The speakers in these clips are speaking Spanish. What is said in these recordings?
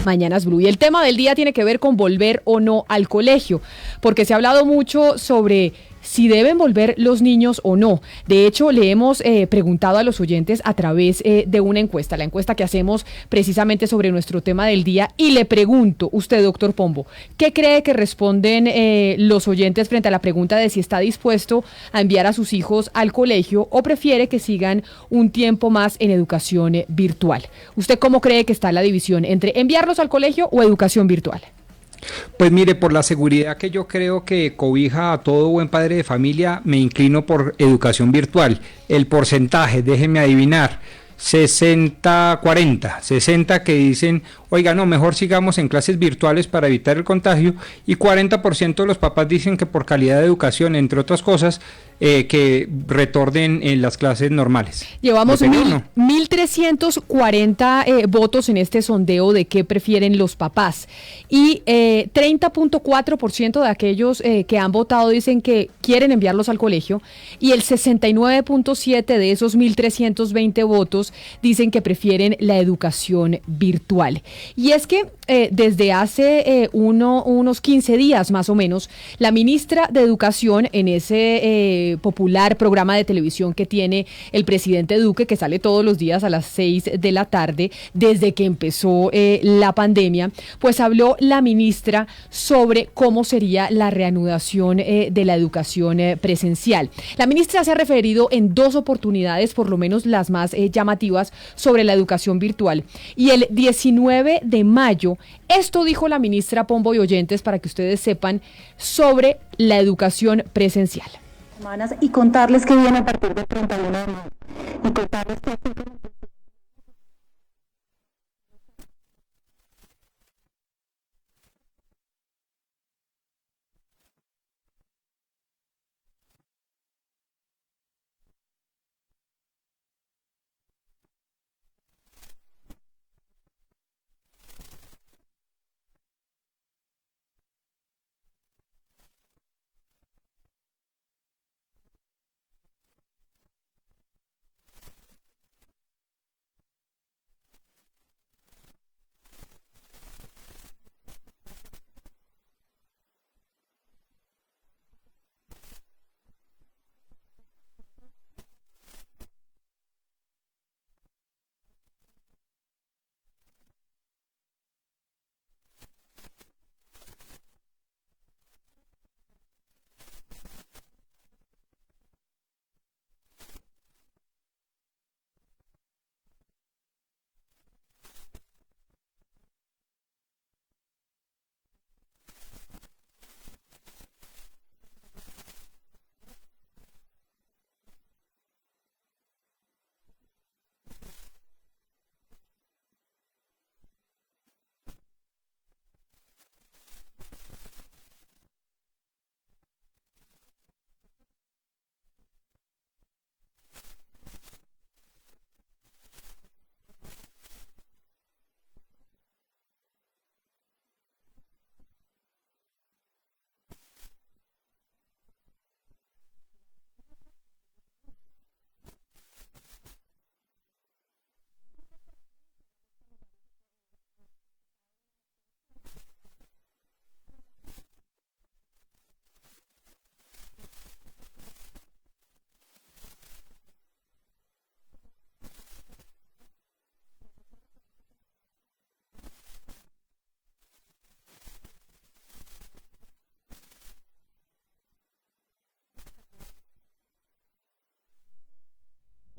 Mañanas Blue. Y el tema del día tiene que ver con volver o no al colegio, porque se ha hablado mucho sobre si deben volver los niños o no. De hecho, le hemos preguntado a los oyentes a través de una encuesta, la encuesta que hacemos precisamente sobre nuestro tema del día, y le pregunto, usted, doctor Pombo, ¿qué cree que responden los oyentes frente a la pregunta de si está dispuesto a enviar a sus hijos al colegio o prefiere que sigan un tiempo más en educación virtual? ¿Usted cómo cree que está la división entre enviarlos al colegio o educación virtual? Pues mire, por la seguridad que yo creo que cobija a todo buen padre de familia, me inclino por educación virtual. El porcentaje, déjenme adivinar, 60-40, 60 que dicen, oiga, no, mejor sigamos en clases virtuales para evitar el contagio, y 40% de los papás dicen que por calidad de educación, entre otras cosas, que retornen en las clases normales. Llevamos 1.340 votos en este sondeo de qué prefieren los papás, y 30.4% de aquellos que han votado dicen que quieren enviarlos al colegio, y el 69.7% de esos 1.320 votos dicen que prefieren la educación virtual. Y es que desde hace unos 15 días más o menos, la ministra de Educación, en ese popular programa de televisión que tiene el presidente Duque, que sale todos los días a las 6 de la tarde, desde que empezó la pandemia, pues habló la ministra sobre cómo sería la reanudación de la educación presencial. La ministra se ha referido en dos oportunidades, por lo menos las más llamativas, sobre la educación virtual. Y el 19 de mayo, esto dijo la ministra, Pombo y oyentes, para que ustedes sepan, sobre la educación presencial. Y contarles que viene a partir del 31 de mayo. Y contarles que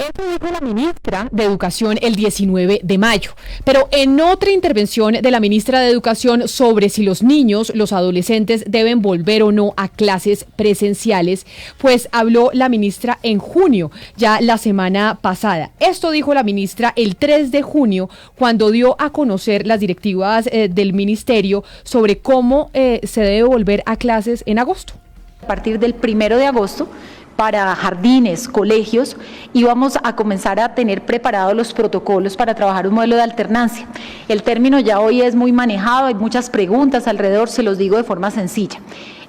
Eso dijo la ministra de Educación el 19 de mayo. Pero en otra intervención de la ministra de Educación sobre si los niños, los adolescentes, deben volver o no a clases presenciales, pues habló la ministra en junio, ya la semana pasada. Esto dijo la ministra el 3 de junio, cuando dio a conocer las directivas del ministerio sobre cómo se debe volver a clases en agosto. A partir del 1 de agosto, para jardines, colegios, y vamos a comenzar a tener preparados los protocolos para trabajar un modelo de alternancia. El término ya hoy es muy manejado, hay muchas preguntas alrededor, se los digo de forma sencilla.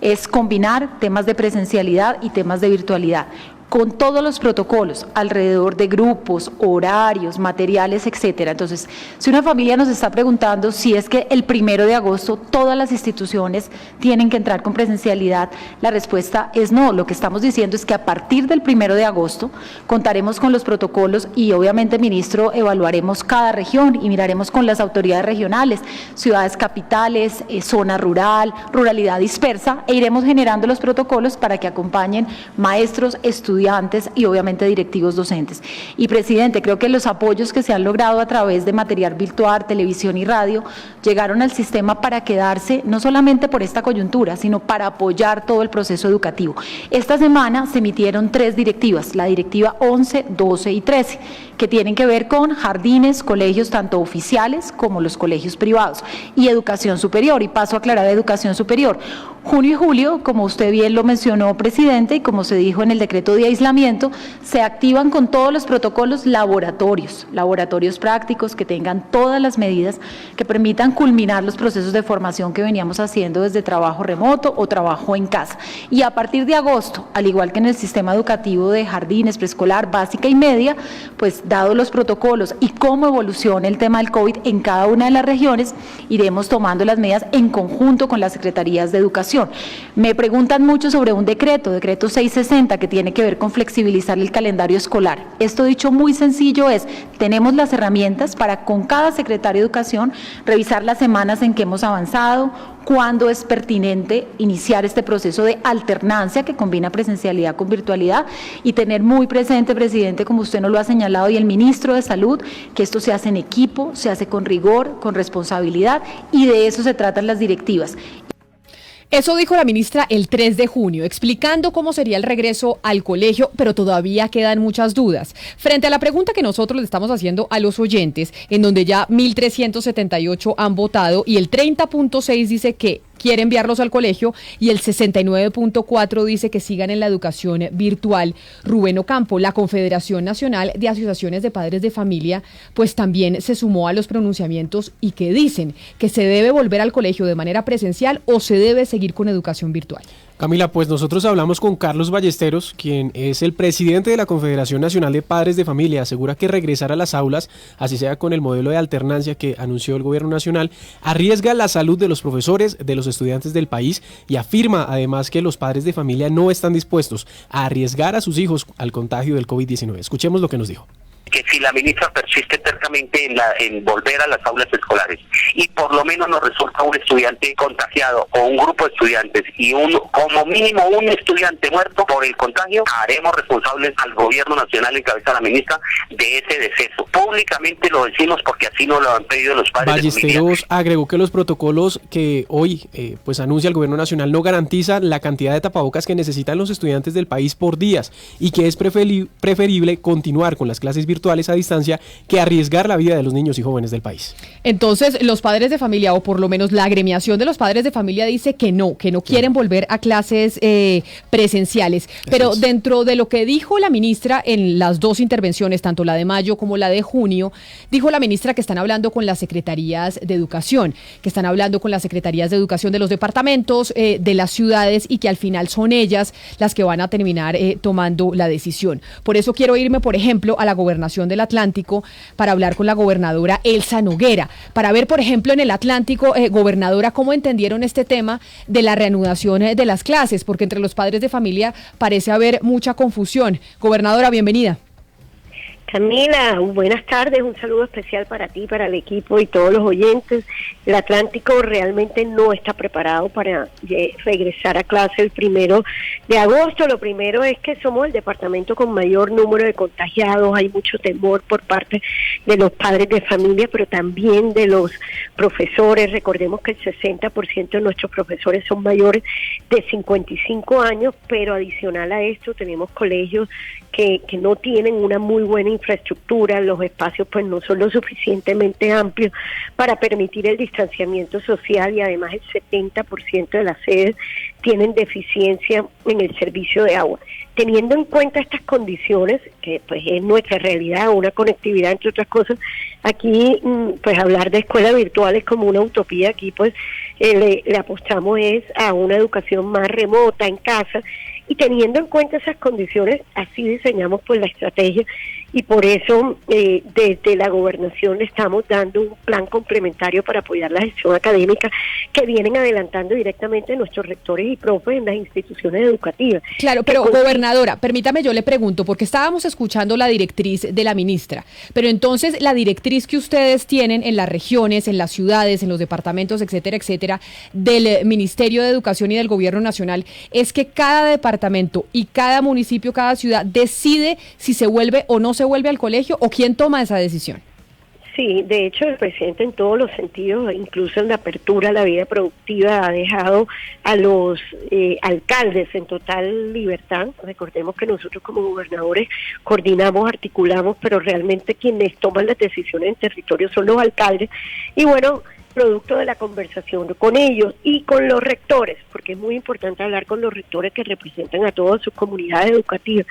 Es combinar temas de presencialidad y temas de virtualidad. con todos los protocolos alrededor de grupos, horarios, materiales, etcétera. Entonces, si una familia nos está preguntando si es que el 1 de agosto todas las instituciones tienen que entrar con presencialidad, la respuesta es no. Lo que estamos diciendo es que a partir del 1 de agosto contaremos con los protocolos y obviamente, ministro, evaluaremos cada región y miraremos con las autoridades regionales, ciudades capitales, zona rural, ruralidad dispersa, e iremos generando los protocolos para que acompañen maestros, estudiantes y obviamente directivos docentes. Y presidente, creo que los apoyos que se han logrado a través de material virtual, televisión y radio, llegaron al sistema para quedarse no solamente por esta coyuntura, sino para apoyar todo el proceso educativo. Esta semana se emitieron 3 directivas, la directiva 11, 12 y 13, que tienen que ver con jardines, colegios tanto oficiales como los colegios privados y educación superior, y paso a aclarar educación superior. Junio y julio, como usted bien lo mencionó, presidente, y como se dijo en el decreto de aislamiento, se activan con todos los protocolos laboratorios prácticos que tengan todas las medidas que permitan culminar los procesos de formación que veníamos haciendo desde trabajo remoto o trabajo en casa. Y a partir de agosto, al igual que en el sistema educativo de jardines, preescolar, básica y media, pues dados los protocolos y cómo evoluciona el tema del COVID en cada una de las regiones, iremos tomando las medidas en conjunto con las secretarías de educación. Me preguntan mucho sobre un decreto 660, que tiene que ver con flexibilizar el calendario escolar. Esto, dicho muy sencillo, es: tenemos las herramientas para con cada secretario de educación revisar las semanas en que hemos avanzado, cuándo es pertinente iniciar este proceso de alternancia que combina presencialidad con virtualidad, y tener muy presente, presidente, como usted nos lo ha señalado, y el ministro de Salud, que esto se hace en equipo, se hace con rigor, con responsabilidad, y de eso se tratan las directivas. Eso dijo la ministra el 3 de junio, explicando cómo sería el regreso al colegio, pero todavía quedan muchas dudas. Frente a la pregunta que nosotros le estamos haciendo a los oyentes, en donde ya 1.378 han votado y el 30.6 dice que quiere enviarlos al colegio y el 69.4 dice que sigan en la educación virtual. Rubén Ocampo, la Confederación Nacional de Asociaciones de Padres de Familia, pues también se sumó a los pronunciamientos y que dicen que se debe volver al colegio de manera presencial o se debe seguir con educación virtual. Camila, pues nosotros hablamos con Carlos Ballesteros, quien es el presidente de la Confederación Nacional de Padres de Familia. Asegura que regresar a las aulas, así sea con el modelo de alternancia que anunció el gobierno nacional, arriesga la salud de los profesores, de los estudiantes del país, y afirma además que los padres de familia no están dispuestos a arriesgar a sus hijos al contagio del COVID-19. Escuchemos lo que nos dijo. Que si la ministra persiste tercamente en volver a las aulas escolares y por lo menos nos resulta un estudiante contagiado o un grupo de estudiantes y como mínimo un estudiante muerto por el contagio, haremos responsables al gobierno nacional en cabeza de la ministra de ese deceso. Públicamente lo decimos porque así nos lo han pedido los padres de familia. Ballesteros agregó que los protocolos que hoy pues anuncia el gobierno nacional no garantizan la cantidad de tapabocas que necesitan los estudiantes del país por días y que es preferible continuar con las clases virtuales a distancia que arriesgar la vida de los niños y jóvenes del país. Entonces, los padres de familia, o por lo menos la agremiación de los padres de familia, dice que no quieren volver a clases presenciales. Pero dentro de lo que dijo la ministra en las dos intervenciones, tanto la de mayo como la de junio, dijo la ministra que están hablando con las secretarías de educación, que están hablando con las secretarías de educación de los departamentos, de las ciudades, y que al final son ellas las que van a terminar tomando la decisión. Por eso quiero irme, por ejemplo, a la gobernación del Atlántico para hablar con la gobernadora Elsa Noguera, para ver, por ejemplo, en el Atlántico, gobernadora, cómo entendieron este tema de la reanudación de las clases, porque entre los padres de familia parece haber mucha confusión. Gobernadora, bienvenida. Camila, buenas tardes, un saludo especial para ti, para el equipo y todos los oyentes. El Atlántico realmente no está preparado para regresar a clase el 1 de agosto. Lo primero es que somos el departamento con mayor número de contagiados, hay mucho temor por parte de los padres de familia, pero también de los profesores. Recordemos que el 60% de nuestros profesores son mayores de 55 años, pero adicional a esto tenemos colegios que no tienen una muy buena infraestructura, los espacios pues no son lo suficientemente amplios para permitir el distanciamiento social, y además el 70% de las sedes tienen deficiencia en el servicio de agua. Teniendo en cuenta estas condiciones, que pues es nuestra realidad, una conectividad entre otras cosas, aquí pues hablar de escuelas virtuales como una utopía. Aquí pues le apostamos es a una educación más remota en casa, Y teniendo en cuenta esas condiciones, así diseñamos pues la estrategia, y por eso desde la gobernación le estamos dando un plan complementario para apoyar la gestión académica que vienen adelantando directamente nuestros rectores y profes en las instituciones educativas. Claro, pero gobernadora, permítame, yo le pregunto, porque estábamos escuchando la directriz de la ministra, pero entonces la directriz que ustedes tienen en las regiones, en las ciudades, en los departamentos, etcétera, etcétera, del Ministerio de Educación y del Gobierno Nacional, es que cada departamento y cada municipio, cada ciudad decide si se vuelve o no se vuelve al colegio, o quién toma esa decisión. Sí, de hecho el presidente en todos los sentidos, incluso en la apertura a la vida productiva, ha dejado a los alcaldes en total libertad. Recordemos que nosotros como gobernadores coordinamos, articulamos, pero realmente quienes toman las decisiones en territorio son los alcaldes. Y bueno, producto de la conversación con ellos y con los rectores, porque es muy importante hablar con los rectores que representan a todas sus comunidades educativas.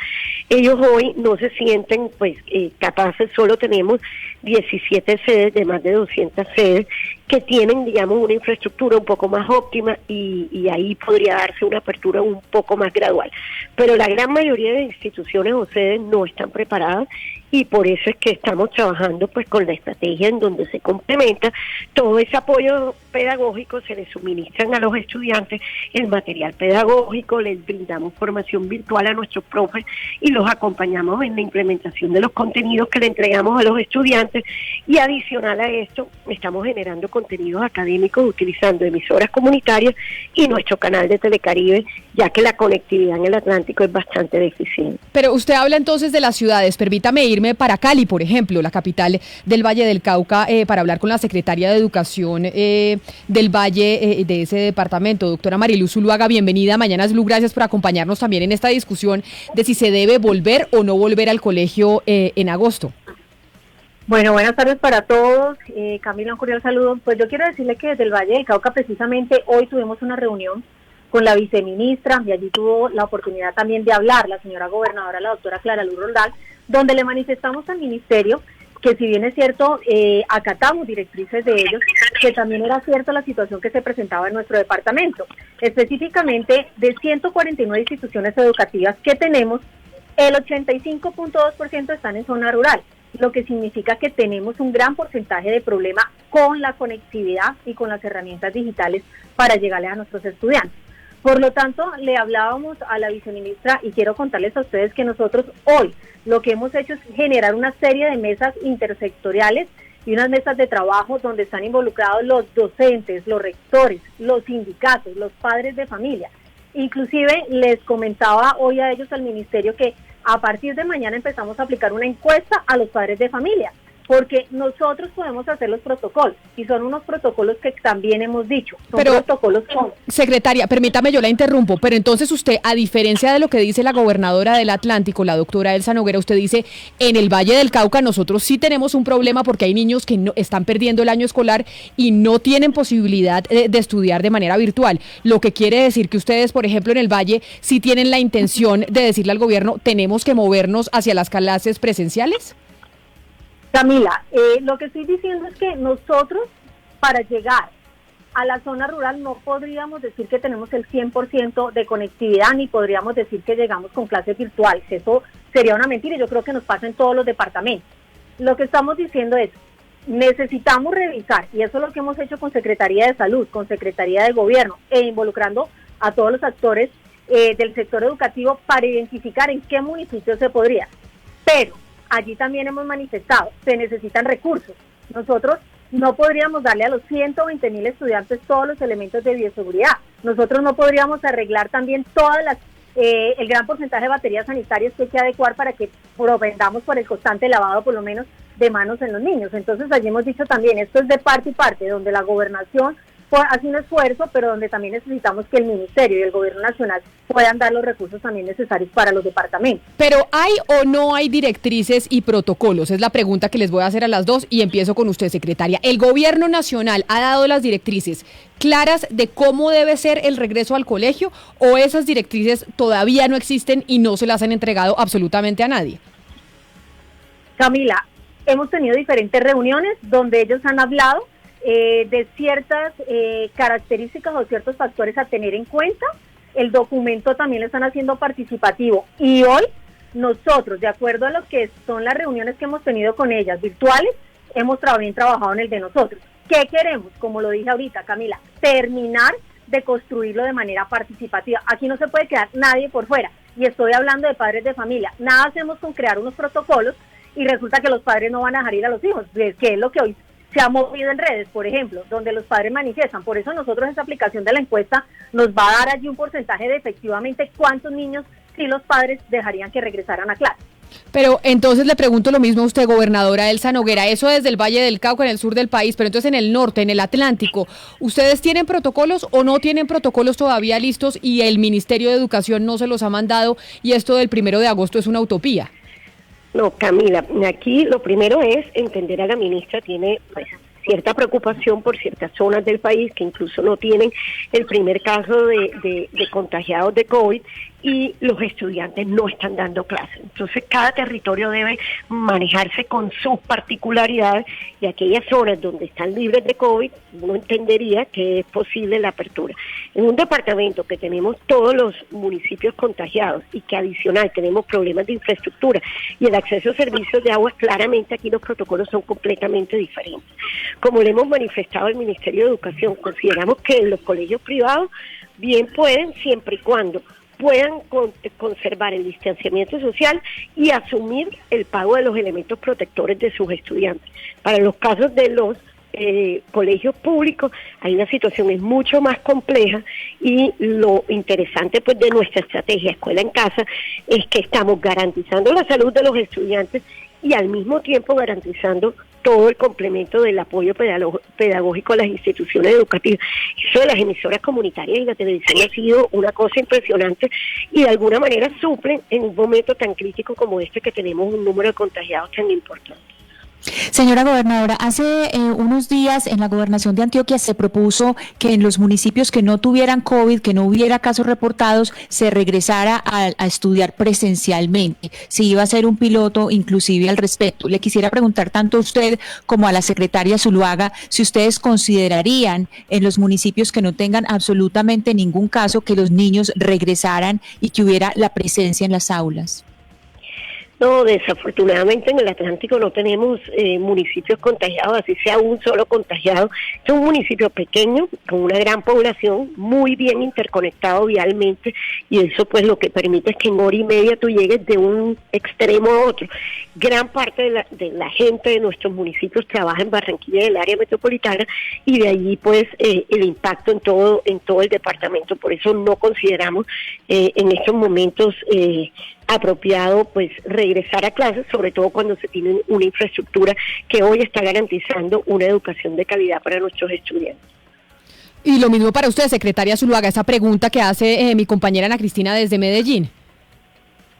Ellos hoy no se sienten pues capaces, solo tenemos 17 sedes de más de 200 sedes que tienen, digamos, una infraestructura un poco más óptima y ahí podría darse una apertura un poco más gradual. Pero la gran mayoría de instituciones o sedes no están preparadas y por eso es que estamos trabajando pues con la estrategia en donde se complementa todo ese apoyo pedagógico, se les suministran a los estudiantes el material pedagógico, les brindamos formación virtual a nuestros profes y los acompañamos en la implementación de los contenidos que le entregamos a los estudiantes, y adicional a esto estamos generando contenidos académicos utilizando emisoras comunitarias y nuestro canal de Telecaribe, ya que la conectividad en el Atlántico es bastante deficiente. Pero usted habla entonces de las ciudades, permítame irme para Cali, por ejemplo, la capital del Valle del Cauca, para hablar con la secretaria de Educación del Valle de ese departamento, doctora Mariluz Zuluaga. Bienvenida a Mañanas Blue, gracias por acompañarnos también en esta discusión de si se debe volver o no volver al colegio en agosto. Bueno, buenas tardes para todos. Camila, un cordial saludo. Pues yo quiero decirle que desde el Valle del Cauca precisamente hoy tuvimos una reunión con la viceministra y allí tuvo la oportunidad también de hablar la señora gobernadora, la doctora Clara Luz Roldán, donde le manifestamos al ministerio que si bien es cierto, acatamos directrices de ellos, que también era cierta la situación que se presentaba en nuestro departamento. Específicamente, de 149 instituciones educativas que tenemos, el 85.2% están en zona rural, lo que significa que tenemos un gran porcentaje de problema con la conectividad y con las herramientas digitales para llegarle a nuestros estudiantes. Por lo tanto, le hablábamos a la viceministra y quiero contarles a ustedes que nosotros hoy lo que hemos hecho es generar una serie de mesas intersectoriales y unas mesas de trabajo donde están involucrados los docentes, los rectores, los sindicatos, los padres de familia. Inclusive les comentaba hoy a ellos al ministerio que a partir de mañana empezamos a aplicar una encuesta a los padres de familia, porque nosotros podemos hacer los protocolos, y son unos protocolos que también hemos dicho, son protocolos con... Secretaria, permítame, yo la interrumpo, pero entonces usted, a diferencia de lo que dice la gobernadora del Atlántico, la doctora Elsa Noguera, usted dice, en el Valle del Cauca nosotros sí tenemos un problema porque hay niños que no están perdiendo el año escolar y no tienen posibilidad de estudiar de manera virtual, lo que quiere decir que ustedes, por ejemplo, en el Valle, sí tienen la intención de decirle al gobierno, tenemos que movernos hacia las clases presenciales. Camila, lo que estoy diciendo es que nosotros, para llegar a la zona rural, no podríamos decir que tenemos el 100% de conectividad, ni podríamos decir que llegamos con clases virtuales. Eso sería una mentira y yo creo que nos pasa en todos los departamentos. Lo que estamos diciendo es, necesitamos revisar, y eso es lo que hemos hecho con Secretaría de Salud, con Secretaría de Gobierno, e involucrando a todos los actores del sector educativo para identificar en qué municipio se podría. Pero allí también hemos manifestado, se necesitan recursos. Nosotros no podríamos darle a los 120.000 estudiantes todos los elementos de bioseguridad. Nosotros no podríamos arreglar también el gran porcentaje de baterías sanitarias que hay que adecuar para que provendamos por el constante lavado, por lo menos, de manos en los niños. Entonces allí hemos dicho también, esto es de parte y parte, donde la gobernación hace un esfuerzo, pero donde también necesitamos que el ministerio y el gobierno nacional puedan dar los recursos también necesarios para los departamentos. Pero ¿hay o no hay directrices y protocolos? Es la pregunta que les voy a hacer a las dos y empiezo con usted, secretaria. ¿El gobierno nacional ha dado las directrices claras de cómo debe ser el regreso al colegio o esas directrices todavía no existen y no se las han entregado absolutamente a nadie? Camila, hemos tenido diferentes reuniones donde ellos han hablado de ciertas características o ciertos factores a tener en cuenta el documento también lo están haciendo participativo. Y hoy nosotros, de acuerdo a lo que son las reuniones que hemos tenido con ellas virtuales, hemos también trabajado en el de nosotros. ¿Qué queremos? Como lo dije ahorita, Camila, terminar de construirlo de manera participativa. Aquí no se puede quedar nadie por fuera. Y estoy hablando de padres de familia. Nada hacemos con crear unos protocolos y resulta que los padres no van a dejar ir a los hijos, que es lo que hoy se ha movido en redes, por ejemplo, donde los padres manifiestan. Por eso nosotros esta aplicación de la encuesta nos va a dar allí un porcentaje de efectivamente cuántos niños sí los padres dejarían que regresaran a clase. Pero entonces le pregunto lo mismo a usted, gobernadora Elsa Noguera, eso desde el Valle del Cauca, en el sur del país, pero entonces en el norte, en el Atlántico, ¿ustedes tienen protocolos o no tienen protocolos todavía listos y el Ministerio de Educación no se los ha mandado y esto del 1 de agosto es una utopía? No, Camila, aquí lo primero es entender a la ministra, tiene pues cierta preocupación por ciertas zonas del país que incluso no tienen el primer caso de contagiados de COVID y los estudiantes no están dando clases. Entonces cada territorio debe manejarse con sus particularidades y aquellas zonas donde están libres de COVID, uno entendería que es posible la apertura. En un departamento que tenemos todos los municipios contagiados y que adicional tenemos problemas de infraestructura y el acceso a servicios de agua, claramente aquí los protocolos son completamente diferentes. Como le hemos manifestado al Ministerio de Educación, consideramos que en los colegios privados bien pueden, siempre y cuando puedan conservar el distanciamiento social y asumir el pago de los elementos protectores de sus estudiantes. Para los casos de los colegios públicos hay una situación es mucho más compleja y lo interesante pues de nuestra estrategia Escuela en Casa es que estamos garantizando la salud de los estudiantes y al mismo tiempo garantizando todo el complemento del apoyo pedagógico a las instituciones educativas. Eso de las emisoras comunitarias y la televisión ha sido una cosa impresionante y de alguna manera suplen en un momento tan crítico como este que tenemos un número de contagiados tan importante. Señora gobernadora, hace unos días en la gobernación de Antioquia se propuso que en los municipios que no tuvieran COVID, que no hubiera casos reportados, se regresara a estudiar presencialmente. Se iba a hacer un piloto inclusive al respecto. Le quisiera preguntar tanto a usted como a la secretaria Zuluaga si ustedes considerarían en los municipios que no tengan absolutamente ningún caso que los niños regresaran y que hubiera la presencia en las aulas. No, desafortunadamente en el Atlántico no tenemos municipios contagiados, así sea un solo contagiado. Es un municipio pequeño, con una gran población, muy bien interconectado vialmente, y eso pues lo que permite es que en hora y media tú llegues de un extremo a otro. Gran parte de la gente de nuestros municipios trabaja en Barranquilla, del área metropolitana, y de allí pues el impacto en todo el departamento. Por eso no consideramos en estos momentos apropiado pues regresar a clases, sobre todo cuando se tiene una infraestructura que hoy está garantizando una educación de calidad para nuestros estudiantes. Y lo mismo para usted, secretaria Zuluaga, esa pregunta que hace mi compañera Ana Cristina desde Medellín.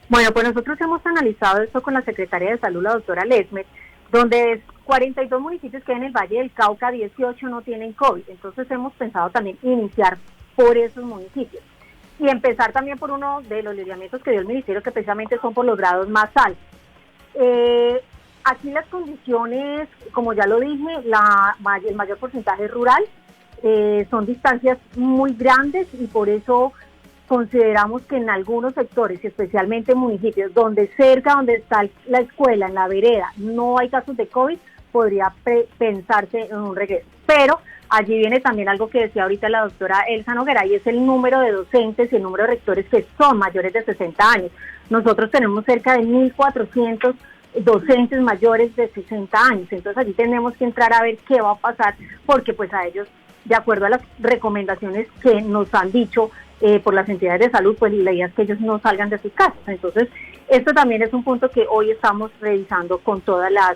Bueno, pues nosotros hemos analizado esto con la secretaria de Salud, la doctora Lesmet, donde 42 municipios que hay en el Valle del Cauca, 18 no tienen COVID. Entonces hemos pensado también iniciar por esos municipios. Y empezar también por uno de los lineamientos que dio el Ministerio, que precisamente son por los grados más altos. Aquí las condiciones, como ya lo dije, el mayor porcentaje es rural, son distancias muy grandes y por eso consideramos que en algunos sectores, especialmente en municipios donde cerca, donde está la escuela, en la vereda, no hay casos de COVID, podría pensarse en un regreso. Pero allí viene también algo que decía ahorita la doctora Elsa Noguera, y es el número de docentes y el número de rectores que son mayores de 60 años. Nosotros tenemos cerca de 1.400 docentes mayores de 60 años, entonces allí tenemos que entrar a ver qué va a pasar, porque pues a ellos, de acuerdo a las recomendaciones que nos han dicho por las entidades de salud, pues la idea es que ellos no salgan de sus casas. Entonces, esto también es un punto que hoy estamos revisando con todas las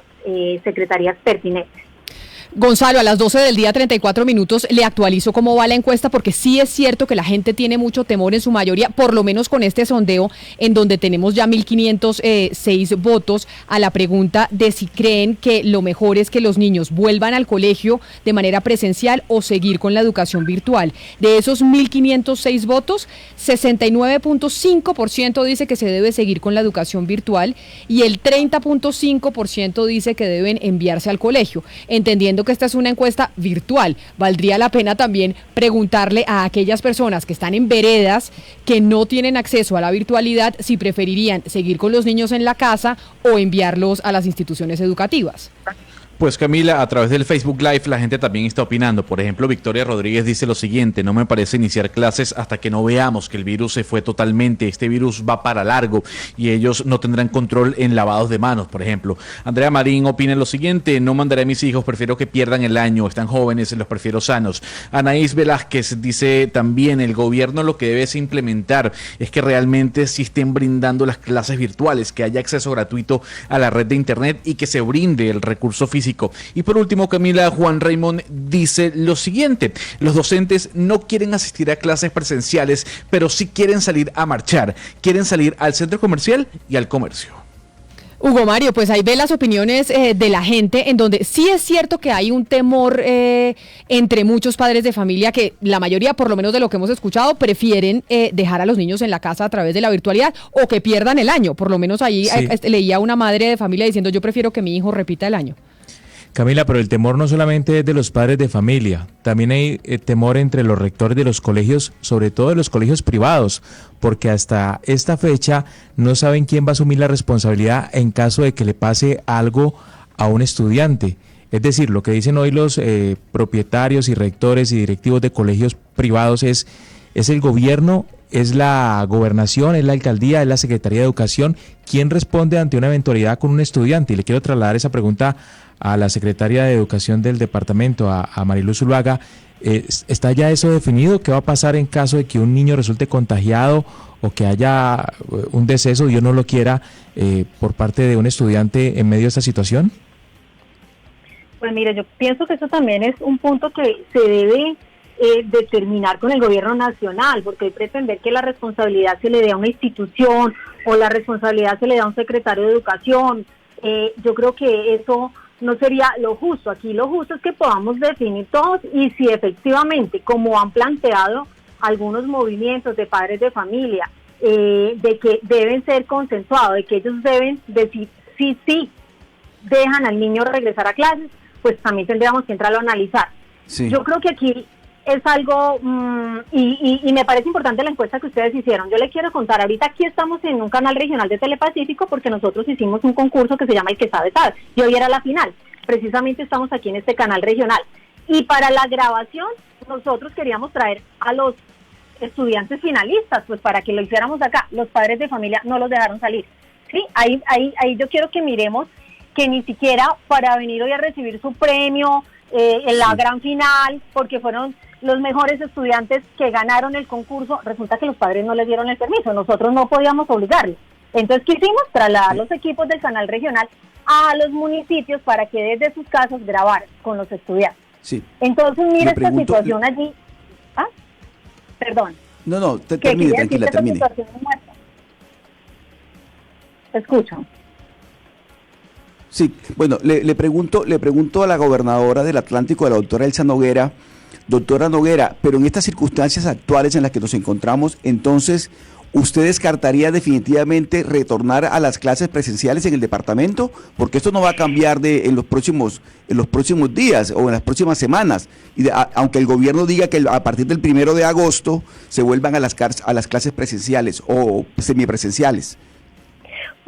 secretarías pertinentes. Gonzalo, a las 12 del día, 34 minutos, le actualizo cómo va la encuesta, porque sí es cierto que la gente tiene mucho temor en su mayoría, por lo menos con este sondeo, en donde tenemos ya 1.506 votos a la pregunta de si creen que lo mejor es que los niños vuelvan al colegio de manera presencial o seguir con la educación virtual. De esos 1.506 votos, 69.5% dice que se debe seguir con la educación virtual y el 30.5% dice que deben enviarse al colegio, entendiendo que esta es una encuesta virtual. Valdría la pena también preguntarle a aquellas personas que están en veredas, que no tienen acceso a la virtualidad, si preferirían seguir con los niños en la casa o enviarlos a las instituciones educativas. Pues Camila, a través del Facebook Live la gente también está opinando. Por ejemplo, Victoria Rodríguez dice lo siguiente: no me parece iniciar clases hasta que no veamos que el virus se fue totalmente. Este virus va para largo y ellos no tendrán control en lavados de manos, por ejemplo. Andrea Marín opina lo siguiente: no mandaré a mis hijos, prefiero que pierdan el año, están jóvenes, los prefiero sanos. Anaís Velázquez dice también: el gobierno lo que debe es implementar es que realmente sí estén brindando las clases virtuales, que haya acceso gratuito a la red de internet y que se brinde el recurso físico. Y por último, Camila, Juan Raymond dice lo siguiente: los docentes no quieren asistir a clases presenciales, pero sí quieren salir a marchar, quieren salir al centro comercial y al comercio. Hugo Mario, pues ahí ve las opiniones de la gente, en donde sí es cierto que hay un temor entre muchos padres de familia, que la mayoría, por lo menos de lo que hemos escuchado, prefieren dejar a los niños en la casa a través de la virtualidad o que pierdan el año. Por lo menos ahí leía una madre de familia diciendo: yo prefiero que mi hijo repita el año. Camila, pero el temor no solamente es de los padres de familia, también hay temor entre los rectores de los colegios, sobre todo de los colegios privados, porque hasta esta fecha no saben quién va a asumir la responsabilidad en caso de que le pase algo a un estudiante. Es decir, lo que dicen hoy los propietarios y rectores y directivos de colegios privados es el gobierno, es la gobernación, es la alcaldía, es la Secretaría de Educación quien responde ante una eventualidad con un estudiante. Y le quiero trasladar esa pregunta a la secretaria de Educación del departamento, a Mariluz Zuluaga. ¿Está ya eso definido? ¿Qué va a pasar en caso de que un niño resulte contagiado o que haya un deceso, Dios no lo quiera, por parte de un estudiante en medio de esta situación? Pues mire, yo pienso que eso también es un punto que se debe determinar con el gobierno nacional, porque hay pretender que la responsabilidad se le dé a una institución o la responsabilidad se le da a un secretario de Educación. Yo creo que eso no sería lo justo. Aquí lo justo es que podamos definir todos, y si efectivamente, como han planteado algunos movimientos de padres de familia, de que deben ser consensuados, de que ellos deben decir sí dejan al niño regresar a clases, pues también tendríamos que entrarlo a analizar. Sí. Yo creo que aquí es algo, y me parece importante la encuesta que ustedes hicieron. Yo le quiero contar, ahorita aquí estamos en un canal regional de Telepacífico porque nosotros hicimos un concurso que se llama El que sabe sabe, y hoy era la final. Precisamente estamos aquí en este canal regional. Y para la grabación nosotros queríamos traer a los estudiantes finalistas, pues para que lo hiciéramos acá. Los padres de familia no los dejaron salir. Sí, ahí yo quiero que miremos que ni siquiera para venir hoy a recibir su premio en la gran final, porque fueron los mejores estudiantes que ganaron el concurso, resulta que los padres no les dieron el permiso, nosotros no podíamos obligarlos. Entonces quisimos trasladar los equipos del canal regional a los municipios para que desde sus casas grabaran con los estudiantes. Sí. Entonces mira esta situación allí. ¿Ah? Perdón. No, termine, tranquila, termine. Escucho. Sí, bueno, le pregunto a la gobernadora del Atlántico, a la doctora Elsa Noguera. Doctora Noguera, pero en estas circunstancias actuales en las que nos encontramos, entonces, ¿usted descartaría definitivamente retornar a las clases presenciales en el departamento? Porque esto no va a cambiar en los próximos días o en las próximas semanas. Aunque el gobierno diga que a partir del 1 de agosto se vuelvan a las clases presenciales o semipresenciales.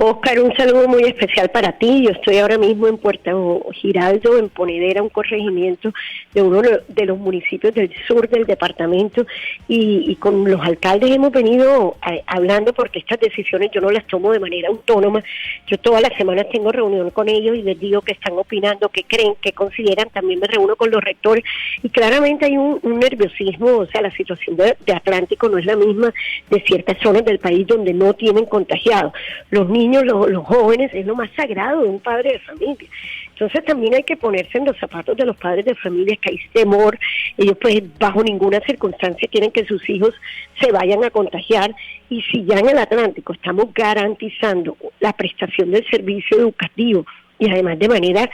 Oscar, un saludo muy especial para ti. Yo estoy ahora mismo en Puerto Giraldo, en Ponedera, un corregimiento de uno de los municipios del sur del departamento, y con los alcaldes hemos venido hablando, porque estas decisiones yo no las tomo de manera autónoma. Yo todas las semanas tengo reunión con ellos y les digo qué están opinando, qué creen, qué consideran. También me reúno con los rectores y claramente hay un nerviosismo. O sea, la situación de Atlántico no es la misma de ciertas zonas del país donde no tienen contagiados. Los niños, los jóvenes, es lo más sagrado de un padre de familia. Entonces también hay que ponerse en los zapatos de los padres de familia, que hay temor. Ellos pues bajo ninguna circunstancia quieren que sus hijos se vayan a contagiar, y si ya en el Atlántico estamos garantizando la prestación del servicio educativo y además de manera,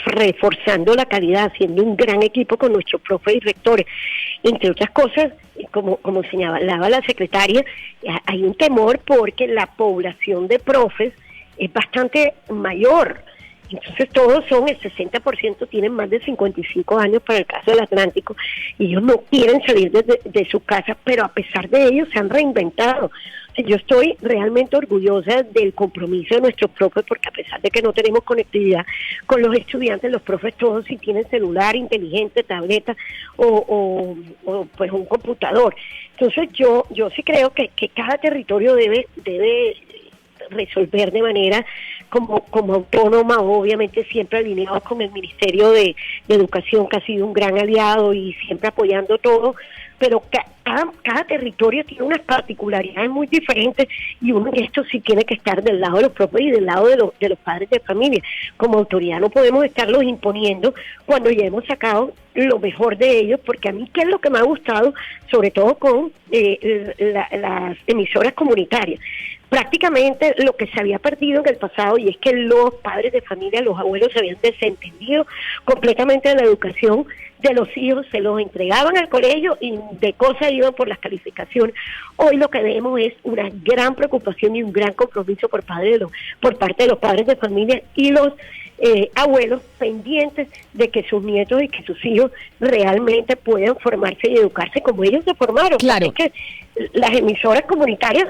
reforzando la calidad, haciendo un gran equipo con nuestros profes y rectores, entre otras cosas, como señalaba la secretaria, hay un temor porque la población de profes es bastante mayor. Entonces todos el 60% tienen más de 55 años para el caso del Atlántico, y ellos no quieren salir de su casa, pero a pesar de ello se han reinventado. Yo estoy realmente orgullosa del compromiso de nuestros profes, porque a pesar de que no tenemos conectividad con los estudiantes, los profes todos sí tienen celular inteligente, tableta o pues un computador. Entonces yo sí creo que cada territorio debe resolver de manera como autónoma, obviamente siempre alineados con el Ministerio de Educación, que ha sido un gran aliado y siempre apoyando todo, pero cada territorio tiene unas particularidades muy diferentes, y uno de estos sí tiene que estar del lado de los propios y del lado de los padres de familia. Como autoridad no podemos estarlos imponiendo cuando ya hemos sacado lo mejor de ellos, porque a mí, ¿qué es lo que me ha gustado? Sobre todo con las emisoras comunitarias. Prácticamente lo que se había perdido en el pasado, y es que los padres de familia, los abuelos, se habían desentendido completamente de la educación de los hijos, se los entregaban al colegio y de cosas iban por las calificaciones. Hoy lo que vemos es una gran preocupación y un gran compromiso por parte de los padres de familia y los abuelos, pendientes de que sus nietos y que sus hijos realmente puedan formarse y educarse como ellos se formaron. Claro. Es que las emisoras comunitarias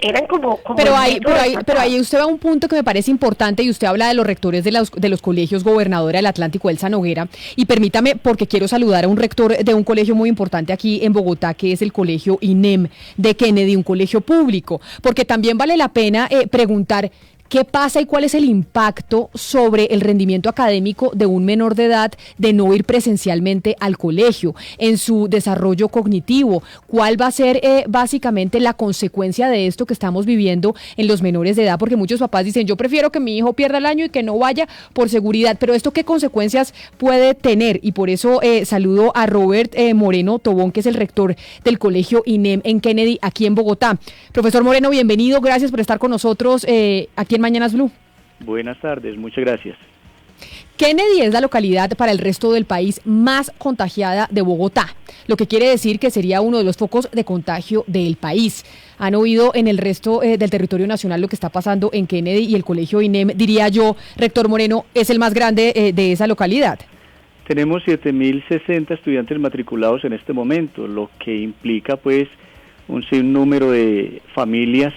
eran como pero ahí usted va a un punto que me parece importante, y usted habla de los rectores de los colegios. Gobernadora del Atlántico, Elsa Noguera, y permítame, porque quiero saludar a un rector de un colegio muy importante aquí en Bogotá, que es el colegio INEM de Kennedy, un colegio público, porque también vale la pena preguntar ¿qué pasa y cuál es el impacto sobre el rendimiento académico de un menor de edad de no ir presencialmente al colegio, en su desarrollo cognitivo? ¿Cuál va a ser básicamente la consecuencia de esto que estamos viviendo en los menores de edad? Porque muchos papás dicen, yo prefiero que mi hijo pierda el año y que no vaya por seguridad, pero ¿esto qué consecuencias puede tener? Y por eso saludo a Robert Moreno Tobón, que es el rector del colegio INEM en Kennedy, aquí en Bogotá. Profesor Moreno, bienvenido, gracias por estar con nosotros aquí en Mañanas Blue. Buenas tardes, muchas gracias. Kennedy es la localidad para el resto del país más contagiada de Bogotá, lo que quiere decir que sería uno de los focos de contagio del país. Han oído en el resto del territorio nacional lo que está pasando en Kennedy, y el colegio INEM, diría yo, rector Moreno, es el más grande de esa localidad. Tenemos 7.060 estudiantes matriculados en este momento, lo que implica pues un sinnúmero de familias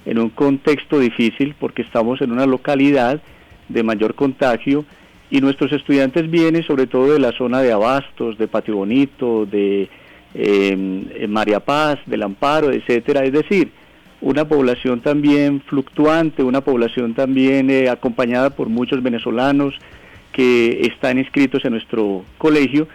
en un contexto difícil, porque estamos en una localidad de mayor contagio, y nuestros estudiantes vienen sobre todo de la zona de Abastos, de Patio Bonito, de María Paz, del Amparo, etcétera. Es decir, una población también fluctuante, una población también acompañada por muchos venezolanos que están inscritos en nuestro colegio,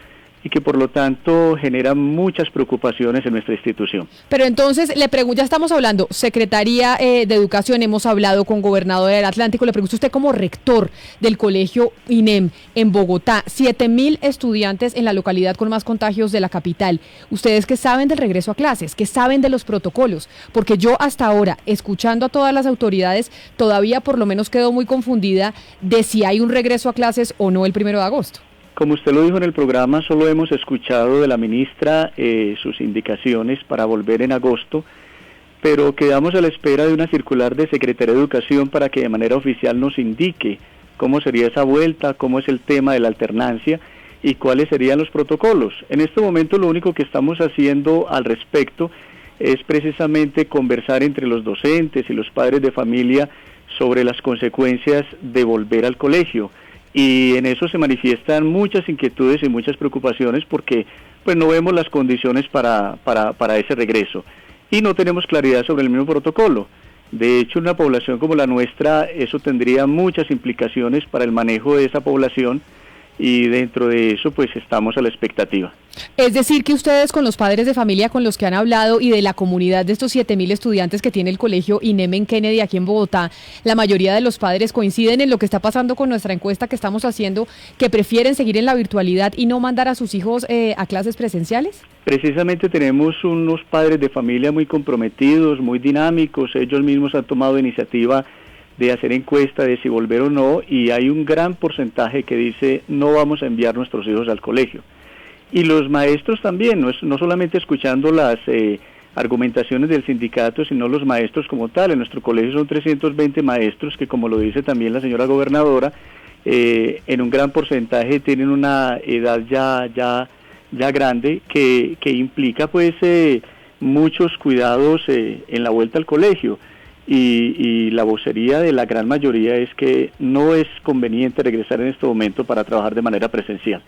y que por lo tanto generan muchas preocupaciones en nuestra institución. Pero entonces, le pregunto, ya estamos hablando, Secretaría de Educación, hemos hablado con Gobernadora del Atlántico, le pregunto usted como rector del colegio INEM en Bogotá, 7.000 estudiantes en la localidad con más contagios de la capital. ¿Ustedes qué saben del regreso a clases? ¿Qué saben de los protocolos? Porque yo hasta ahora, escuchando a todas las autoridades, todavía por lo menos quedo muy confundida de si hay un regreso a clases o no el 1 de agosto. Como usted lo dijo en el programa, solo hemos escuchado de la ministra sus indicaciones para volver en agosto, pero quedamos a la espera de una circular de Secretaría de Educación para que de manera oficial nos indique cómo sería esa vuelta, cómo es el tema de la alternancia y cuáles serían los protocolos. En este momento lo único que estamos haciendo al respecto es precisamente conversar entre los docentes y los padres de familia sobre las consecuencias de volver al colegio. Y en eso se manifiestan muchas inquietudes y muchas preocupaciones, porque pues no vemos las condiciones para ese regreso y no tenemos claridad sobre el mismo protocolo. De hecho, en una población como la nuestra, eso tendría muchas implicaciones para el manejo de esa población, y dentro de eso pues estamos a la expectativa. Es decir, que ustedes, con los padres de familia con los que han hablado y de la comunidad de estos 7.000 estudiantes que tiene el colegio INEM en Kennedy aquí en Bogotá, la mayoría de los padres coinciden en lo que está pasando con nuestra encuesta que estamos haciendo, que prefieren seguir en la virtualidad y no mandar a sus hijos a clases presenciales. Precisamente tenemos unos padres de familia muy comprometidos, muy dinámicos. Ellos mismos han tomado iniciativa de hacer encuesta de si volver o no, y hay un gran porcentaje que dice no vamos a enviar nuestros hijos al colegio. Y los maestros también, no solamente escuchando las argumentaciones del sindicato, sino los maestros como tal. En nuestro colegio son 320 maestros que, como lo dice también la señora gobernadora, en un gran porcentaje tienen una edad ya grande que implica pues muchos cuidados en la vuelta al colegio. Y la vocería de la gran mayoría es que no es conveniente regresar en este momento para trabajar de manera presencial.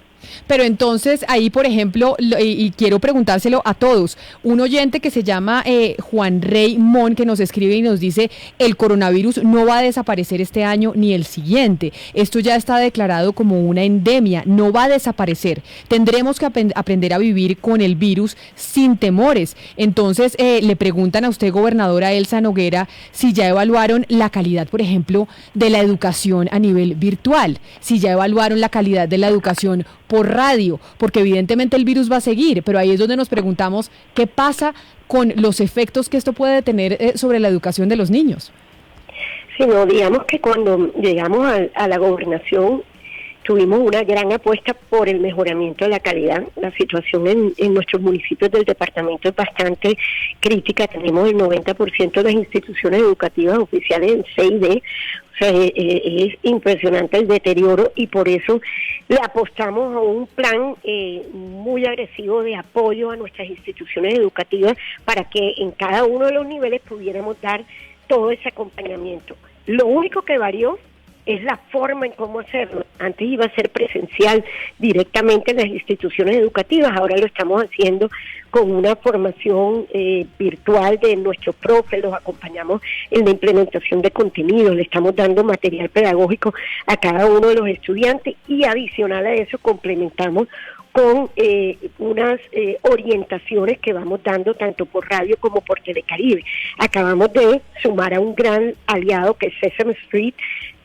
Pero entonces ahí, por ejemplo, y quiero preguntárselo a todos, un oyente que se llama Juan Rey Mon, que nos escribe y nos dice, el coronavirus no va a desaparecer este año ni el siguiente, esto ya está declarado como una endemia, no va a desaparecer, tendremos que aprender a vivir con el virus sin temores. Entonces le preguntan a usted, gobernadora Elsa Noguera, si ya evaluaron la calidad, por ejemplo, de la educación a nivel virtual, si ya evaluaron la calidad de la educación por radio, porque evidentemente el virus va a seguir, pero ahí es donde nos preguntamos qué pasa con los efectos que esto puede tener sobre la educación de los niños. Sí, no, digamos que cuando llegamos a la gobernación tuvimos una gran apuesta por el mejoramiento de la calidad. La situación en nuestros municipios del departamento es bastante crítica. Tenemos el 90% de las instituciones educativas oficiales en 6D. O sea, es impresionante el deterioro y por eso le apostamos a un plan muy agresivo de apoyo a nuestras instituciones educativas para que en cada uno de los niveles pudiéramos dar todo ese acompañamiento. Lo único que varió es la forma en cómo hacerlo. Antes iba a ser presencial directamente en las instituciones educativas, ahora lo estamos haciendo con una formación virtual de nuestros profes, los acompañamos en la implementación de contenidos, le estamos dando material pedagógico a cada uno de los estudiantes y adicional a eso complementamos con unas orientaciones que vamos dando tanto por radio como por Telecaribe. Acabamos de sumar a un gran aliado que es Sesame Street.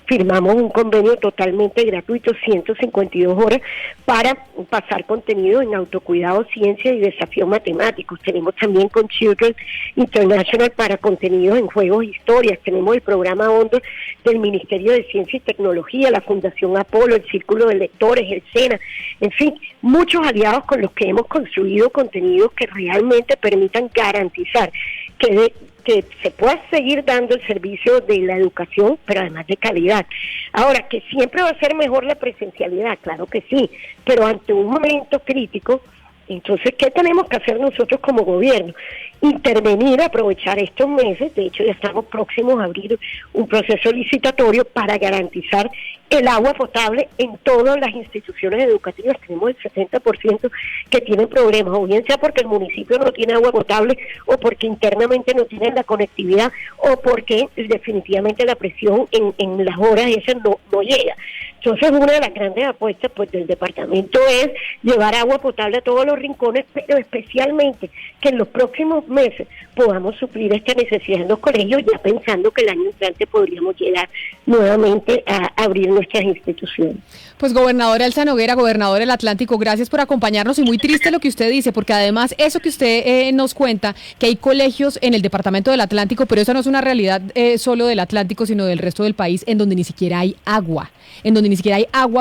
Firmamos un convenio totalmente gratuito, 152 horas, para pasar contenido en autocuidado, ciencia y desafíos matemáticos. Tenemos también con Children International para contenidos en juegos e historias. Tenemos el programa Hondo del Ministerio de Ciencia y Tecnología, la Fundación Apolo, el Círculo de Lectores, el SENA, en fin, muchos aliados con los que hemos construido contenidos que realmente permitan garantizar que se pueda seguir dando el servicio de la educación, pero además de calidad. Ahora, que siempre va a ser mejor la presencialidad, claro que sí, pero ante un momento crítico, entonces, ¿qué tenemos que hacer nosotros como gobierno? Intervenir, aprovechar estos meses, de hecho ya estamos próximos a abrir un proceso licitatorio para garantizar el agua potable en todas las instituciones educativas. Tenemos el 70% que tienen problemas, o bien sea porque el municipio no tiene agua potable, o porque internamente no tienen la conectividad, o porque definitivamente la presión en las horas esas no llega. Entonces, una de las grandes apuestas pues del departamento es llevar agua potable a todos los rincones, pero especialmente que en los próximos meses podamos suplir esta necesidad en los colegios, ya pensando que el año entrante podríamos llegar nuevamente a abrir nuestras instituciones. Pues gobernadora Elsa Noguera, gobernadora del Atlántico, gracias por acompañarnos y muy triste lo que usted dice, porque además eso que usted nos cuenta, que hay colegios en el departamento del Atlántico, pero eso no es una realidad solo del Atlántico, sino del resto del país, en donde ni siquiera hay agua,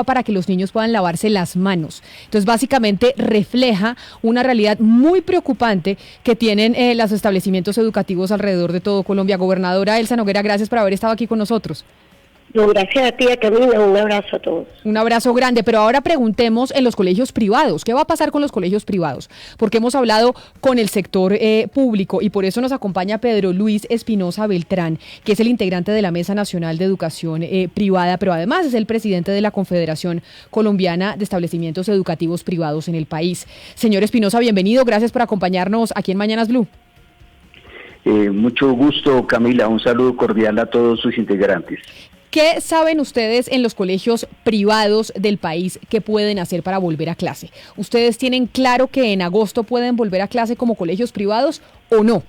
para que los niños puedan lavarse las manos. Entonces básicamente refleja una realidad muy preocupante que tienen los establecimientos educativos alrededor de todo Colombia. Gobernadora Elsa Noguera, gracias por haber estado aquí con nosotros. No, gracias a ti, Camila, un abrazo a todos. Un abrazo grande, pero ahora preguntemos en los colegios privados, ¿qué va a pasar con los colegios privados? Porque hemos hablado con el sector público y por eso nos acompaña Pedro Luis Espinosa Beltrán, que es el integrante de la Mesa Nacional de Educación Privada, pero además es el presidente de la Confederación Colombiana de Establecimientos Educativos Privados en el país. Señor Espinosa, bienvenido, gracias por acompañarnos aquí en Mañanas Blue. Mucho gusto, Camila, un saludo cordial a todos sus integrantes. ¿Qué saben ustedes en los colegios privados del país que pueden hacer para volver a clase? ¿Ustedes tienen claro que en agosto pueden volver a clase como colegios privados o no?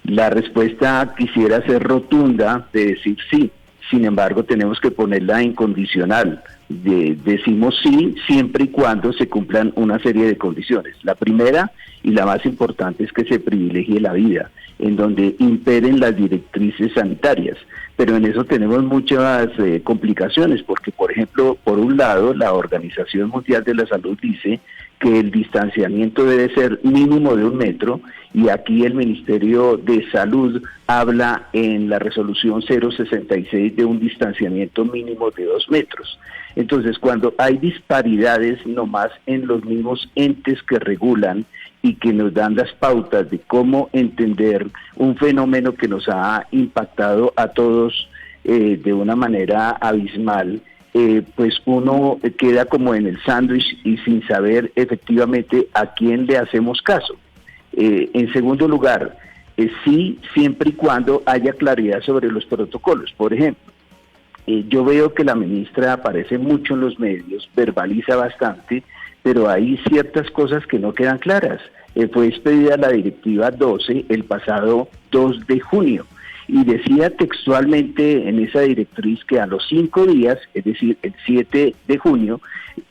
La respuesta quisiera ser rotunda de decir sí, sin embargo tenemos que ponerla en condicional. Decimos sí siempre y cuando se cumplan una serie de condiciones. La primera y la más importante es que se privilegie la vida, en donde imperen las directrices sanitarias, pero en eso tenemos muchas complicaciones, porque por ejemplo, por un lado, la Organización Mundial de la Salud dice que el distanciamiento debe ser mínimo de 1 metro, y aquí el Ministerio de Salud habla en la resolución 066 de un distanciamiento mínimo de 2 metros. Entonces, cuando hay disparidades nomás en los mismos entes que regulan y que nos dan las pautas de cómo entender un fenómeno que nos ha impactado a todos de una manera abismal, pues uno queda como en el sándwich y sin saber efectivamente a quién le hacemos caso. En segundo lugar, sí, siempre y cuando haya claridad sobre los protocolos. Por ejemplo, yo veo que la ministra aparece mucho en los medios, verbaliza bastante, pero hay ciertas cosas que no quedan claras. Fue expedida la directiva 12 el pasado 2 de junio. Y decía textualmente en esa directriz que a los 5 días, es decir, el 7 de junio,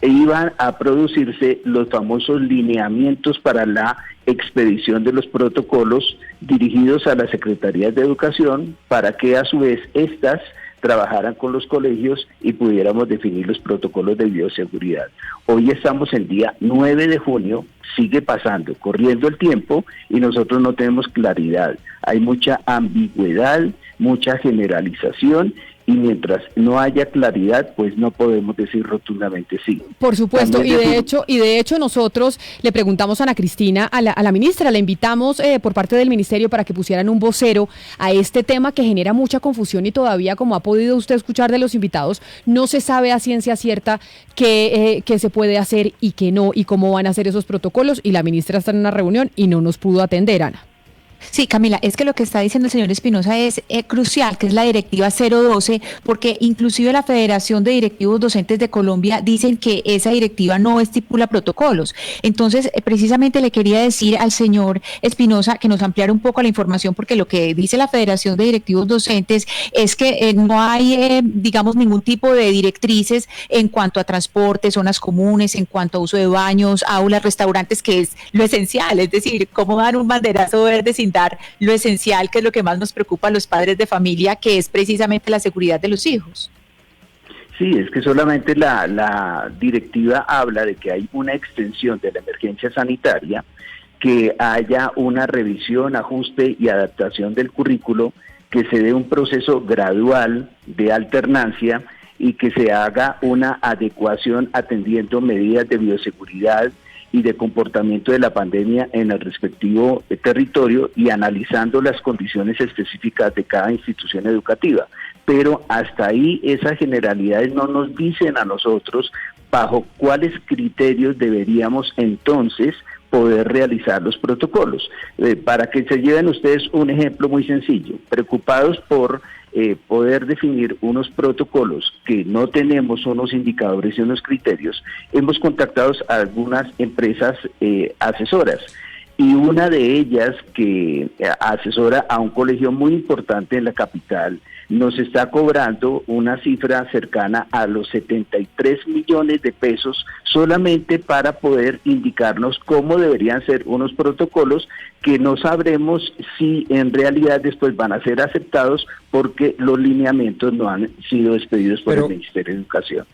iban a producirse los famosos lineamientos para la expedición de los protocolos dirigidos a las secretarías de educación, para que a su vez estas trabajaran con los colegios y pudiéramos definir los protocolos de bioseguridad. Hoy estamos en día 9 de junio, sigue pasando, corriendo el tiempo y nosotros no tenemos claridad. Hay mucha ambigüedad, mucha generalización, y mientras no haya claridad, pues no podemos decir rotundamente sí. Por supuesto, y de hecho nosotros le preguntamos a Ana Cristina, a la ministra, la invitamos por parte del ministerio para que pusieran un vocero a este tema que genera mucha confusión, y todavía, como ha podido usted escuchar de los invitados, no se sabe a ciencia cierta qué se puede hacer y qué no, y cómo van a hacer esos protocolos, y la ministra está en una reunión y no nos pudo atender, Ana. Sí, Camila, es que lo que está diciendo el señor Espinosa es crucial, que es la directiva 012, porque inclusive la Federación de Directivos Docentes de Colombia dicen que esa directiva no estipula protocolos. Entonces, precisamente le quería decir al señor Espinosa que nos ampliara un poco la información, porque lo que dice la Federación de Directivos Docentes es que no hay, digamos, ningún tipo de directrices en cuanto a transporte, zonas comunes, en cuanto a uso de baños, aulas, restaurantes, que es lo esencial, es decir, cómo dar un banderazo verde sin dar lo esencial, que es lo que más nos preocupa a los padres de familia, que es precisamente la seguridad de los hijos. Sí, es que solamente la directiva habla de que hay una extensión de la emergencia sanitaria, que haya una revisión, ajuste y adaptación del currículo, que se dé un proceso gradual de alternancia y que se haga una adecuación atendiendo medidas de bioseguridad y de comportamiento de la pandemia en el respectivo territorio y analizando las condiciones específicas de cada institución educativa. Pero hasta ahí esas generalidades no nos dicen a nosotros bajo cuáles criterios deberíamos entonces poder realizar los protocolos. Para que se lleven ustedes un ejemplo muy sencillo, preocupados por poder definir unos protocolos que no tenemos unos indicadores y unos criterios, hemos contactado a algunas empresas asesoras, y una de ellas que asesora a un colegio muy importante en la capital nos está cobrando una cifra cercana a los 73 millones de pesos solamente para poder indicarnos cómo deberían ser unos protocolos que no sabremos si en realidad después van a ser aceptados porque los lineamientos no han sido expedidos por el Ministerio de Educación.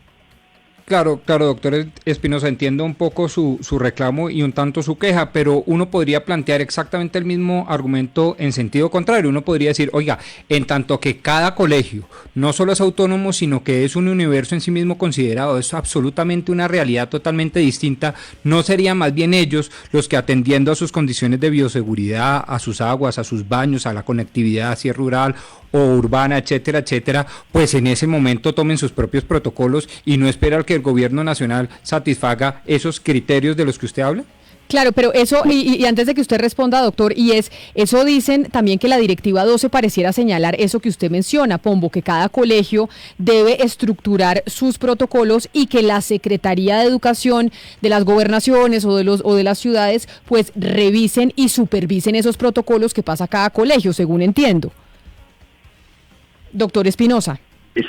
Claro, doctor Espinosa, entiendo un poco su reclamo y un tanto su queja, pero uno podría plantear exactamente el mismo argumento en sentido contrario. Uno podría decir, oiga, en tanto que cada colegio no solo es autónomo, sino que es un universo en sí mismo considerado, es absolutamente una realidad totalmente distinta, ¿no serían más bien ellos los que, atendiendo a sus condiciones de bioseguridad, a sus aguas, a sus baños, a la conectividad, si es rural o urbana, etcétera, etcétera, pues en ese momento tomen sus propios protocolos y no esperar que el gobierno nacional satisfaga esos criterios de los que usted habla? Claro, pero eso, y antes de que usted responda, doctor, eso dicen también que la directiva 12 pareciera señalar eso que usted menciona, Pombo, que cada colegio debe estructurar sus protocolos y que la Secretaría de Educación de las gobernaciones o de las ciudades pues revisen y supervisen esos protocolos que pasa cada colegio, según entiendo. Doctor Espinosa.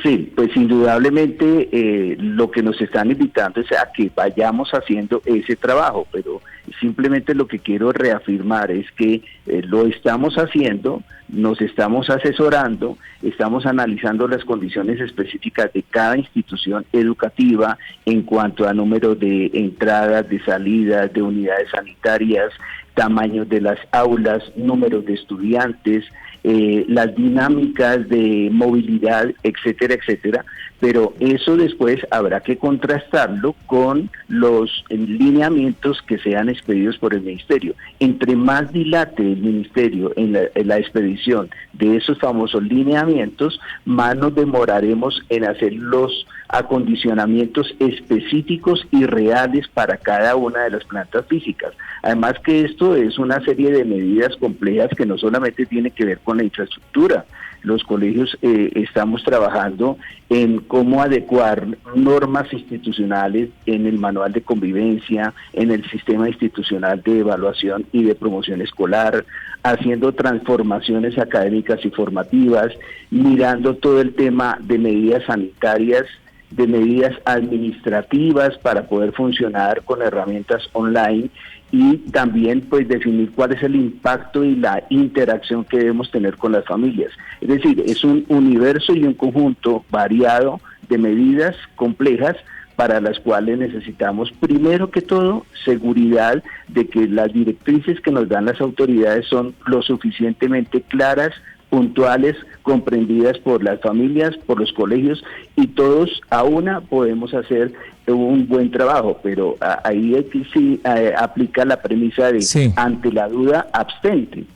Sí, pues indudablemente lo que nos están invitando es a que vayamos haciendo ese trabajo, pero simplemente lo que quiero reafirmar es que lo estamos haciendo, nos estamos asesorando, estamos analizando las condiciones específicas de cada institución educativa en cuanto a número de entradas, de salidas, de unidades sanitarias, tamaños de las aulas, números de estudiantes, las dinámicas de movilidad, etcétera, etcétera, pero eso después habrá que contrastarlo con los lineamientos que sean expedidos por el Ministerio. Entre más dilate el Ministerio en la expedición de esos famosos lineamientos, más nos demoraremos en hacer los acondicionamientos específicos y reales para cada una de las plantas físicas. Además que esto es una serie de medidas complejas que no solamente tiene que ver con la infraestructura. Los colegios estamos trabajando en cómo adecuar normas institucionales en el manual de convivencia, en el sistema institucional de evaluación y de promoción escolar, haciendo transformaciones académicas y formativas, mirando todo el tema de medidas sanitarias, de medidas administrativas para poder funcionar con herramientas online y también pues definir cuál es el impacto y la interacción que debemos tener con las familias. Es decir, es un universo y un conjunto variado de medidas complejas para las cuales necesitamos primero que todo seguridad de que las directrices que nos dan las autoridades son lo suficientemente claras, puntuales, comprendidas por las familias, por los colegios, y todos a una podemos hacer un buen trabajo, pero ahí sí aplica la premisa de ante la duda, abstente.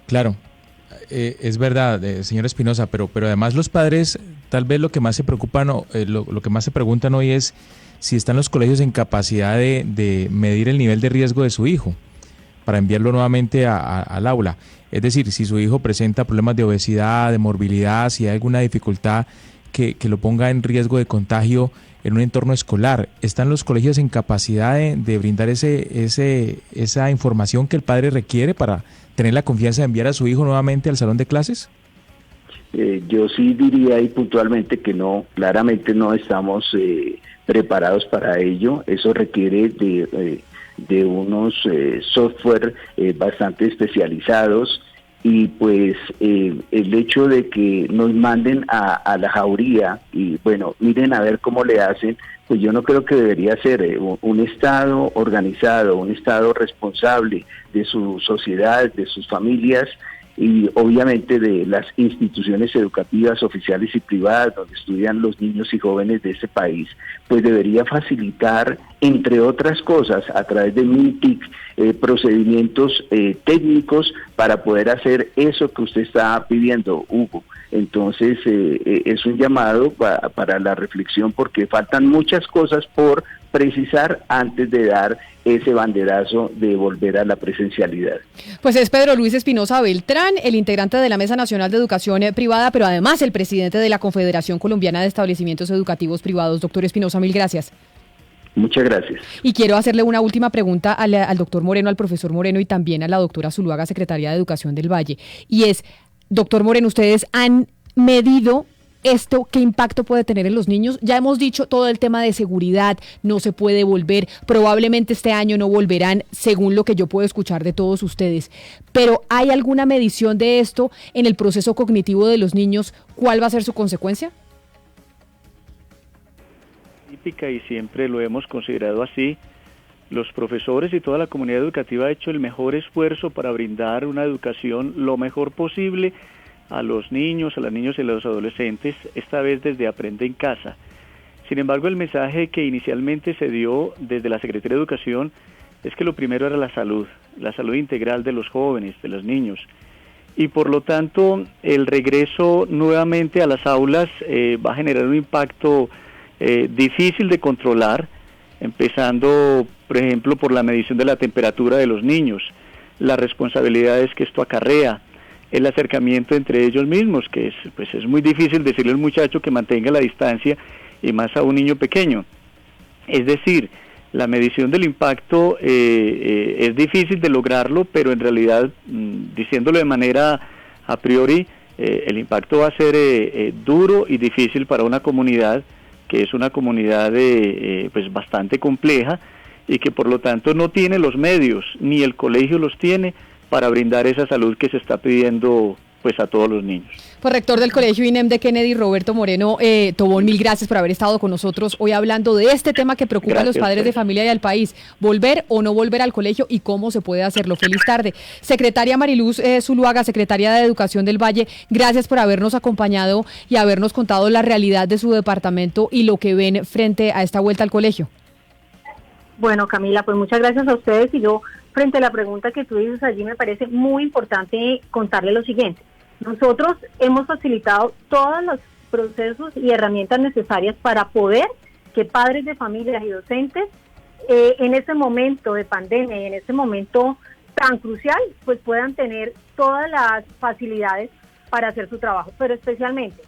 Claro, es verdad, señor Espinosa, pero además los padres tal vez lo que más se preocupan, lo que más se preguntan hoy es si están los colegios en capacidad de medir el nivel de riesgo de su hijo para enviarlo nuevamente al aula. Es decir, si su hijo presenta problemas de obesidad, de morbilidad, si hay alguna dificultad que lo ponga en riesgo de contagio en un entorno escolar, ¿están los colegios en capacidad de brindar esa información que el padre requiere para tener la confianza de enviar a su hijo nuevamente al salón de clases? Yo sí diría ahí puntualmente que no, claramente no estamos preparados para ello. Eso requiere de unos software bastante especializados, y pues el hecho de que nos manden a la jauría y bueno, miren a ver cómo le hacen, pues yo no creo que debería ser un Estado organizado, un Estado responsable de su sociedad, de sus familias y obviamente de las instituciones educativas oficiales y privadas donde estudian los niños y jóvenes de este país, pues debería facilitar, entre otras cosas, a través de MINTIC, procedimientos técnicos para poder hacer eso que usted está pidiendo, Hugo. Entonces es un llamado para la reflexión porque faltan muchas cosas por precisar antes de dar ese banderazo de volver a la presencialidad. Pues es Pedro Luis Espinosa Beltrán, el integrante de la Mesa Nacional de Educación Privada, pero además el presidente de la Confederación Colombiana de Establecimientos Educativos Privados. Doctor Espinosa, mil gracias. Muchas gracias. Y quiero hacerle una última pregunta al doctor Moreno, al profesor Moreno y también a la doctora Zuluaga, secretaria de Educación del Valle. Y es, doctor Moreno, ¿ustedes han medido esto, qué impacto puede tener en los niños? Ya hemos dicho todo el tema de seguridad, no se puede volver, probablemente este año no volverán, según lo que yo puedo escuchar de todos ustedes, pero ¿hay alguna medición de esto en el proceso cognitivo de los niños? ¿Cuál va a ser su consecuencia? Típica, y siempre lo hemos considerado así. Los profesores y toda la comunidad educativa ha hecho el mejor esfuerzo para brindar una educación lo mejor posible a los niños, a las niñas y a los adolescentes, esta vez desde Aprende en Casa. Sin embargo, el mensaje que inicialmente se dio desde la Secretaría de Educación es que lo primero era la salud integral de los jóvenes, de los niños. Y por lo tanto, el regreso nuevamente a las aulas va a generar un impacto difícil de controlar, empezando, por ejemplo, por la medición de la temperatura de los niños, las responsabilidades que esto acarrea, el acercamiento entre ellos mismos, que es muy difícil decirle al muchacho que mantenga la distancia, y más a un niño pequeño. Es decir, la medición del impacto es difícil de lograrlo, pero en realidad, diciéndolo de manera a priori, el impacto va a ser duro y difícil para una comunidad que es una comunidad pues bastante compleja y que por lo tanto no tiene los medios, ni el colegio los tiene para brindar esa salud que se está pidiendo pues a todos los niños. Pues rector del Colegio INEM de Kennedy, Roberto Moreno Tobón, mil gracias por haber estado con nosotros hoy hablando de este tema que preocupa a los padres de familia y al país, volver o no volver al colegio y cómo se puede hacerlo. Feliz tarde. Secretaria Mariluz Zuluaga, secretaria de Educación del Valle, gracias por habernos acompañado y habernos contado la realidad de su departamento y lo que ven frente a esta vuelta al colegio. Bueno, Camila, pues muchas gracias a ustedes y yo, frente a la pregunta que tú dices allí, me parece muy importante contarle lo siguiente. Nosotros hemos facilitado todos los procesos y herramientas necesarias para poder que padres de familias y docentes en este momento de pandemia y en este momento tan crucial, pues puedan tener todas las facilidades para hacer su trabajo, pero especialmente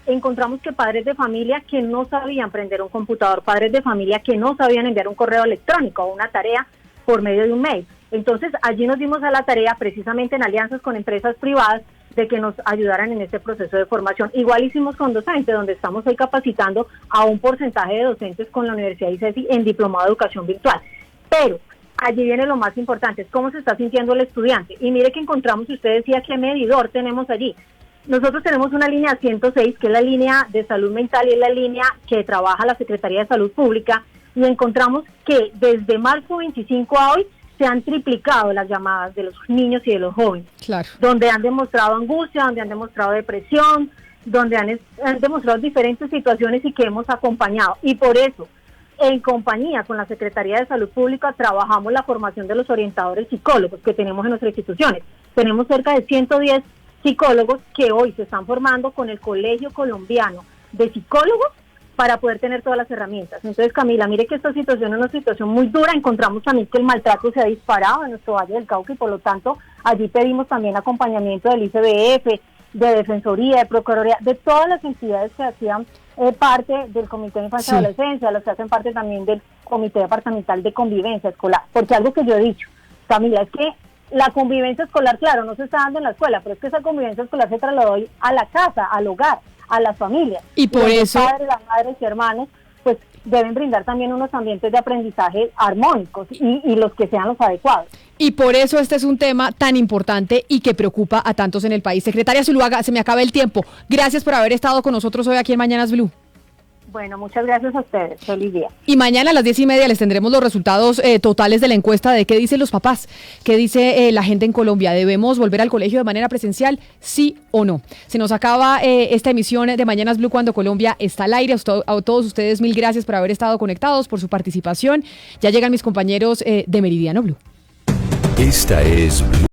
encontramos que padres de familia que no sabían prender un computador, padres de familia que no sabían enviar un correo electrónico o una tarea por medio de un mail. Entonces allí nos dimos a la tarea, precisamente en alianzas con empresas privadas, de que nos ayudaran en este proceso de formación. Igual hicimos con docentes, donde estamos hoy capacitando a un porcentaje de docentes con la Universidad ICESI en diplomado de educación virtual. Pero allí viene lo más importante, es cómo se está sintiendo el estudiante. Y mire que encontramos, usted decía, qué medidor tenemos allí. Nosotros tenemos una línea 106, que es la línea de salud mental y es la línea que trabaja la Secretaría de Salud Pública, y encontramos que desde marzo 25 a hoy se han triplicado las llamadas de los niños y de los jóvenes, claro, donde han demostrado angustia, donde han demostrado depresión, donde han demostrado diferentes situaciones y que hemos acompañado. Y por eso, en compañía con la Secretaría de Salud Pública, trabajamos la formación de los orientadores psicólogos que tenemos en nuestras instituciones. Tenemos cerca de 110 psicólogos que hoy se están formando con el Colegio Colombiano de Psicólogos para poder tener todas las herramientas. Entonces, Camila, mire que esta situación es una situación muy dura. Encontramos también que el maltrato se ha disparado en nuestro Valle del Cauca y por lo tanto allí pedimos también acompañamiento del ICBF, de Defensoría, de Procuraduría, de todas las entidades que hacían parte del Comité de Infancia y Adolescencia, los que hacen parte también del Comité Departamental de Convivencia Escolar. Porque algo que yo he dicho, Camila, es que la convivencia escolar, claro, no se está dando en la escuela, pero es que esa convivencia escolar se trasladó hoy a la casa, al hogar, a las familias. Y por eso los padres, las madres y hermanos, pues deben brindar también unos ambientes de aprendizaje armónicos y los que sean los adecuados. Y por eso este es un tema tan importante y que preocupa a tantos en el país. Secretaria Zuluaga, se me acaba el tiempo. Gracias por haber estado con nosotros hoy aquí en Mañanas Blue. Bueno, muchas gracias a ustedes. Feliz día. Y mañana a las 10:30 les tendremos los resultados totales de la encuesta de qué dicen los papás, qué dice la gente en Colombia. ¿Debemos volver al colegio de manera presencial, sí o no? Se nos acaba esta emisión de Mañanas Blue cuando Colombia está al aire. A todos ustedes, mil gracias por haber estado conectados, por su participación. Ya llegan mis compañeros de Meridiano Blue. Esta es Blue.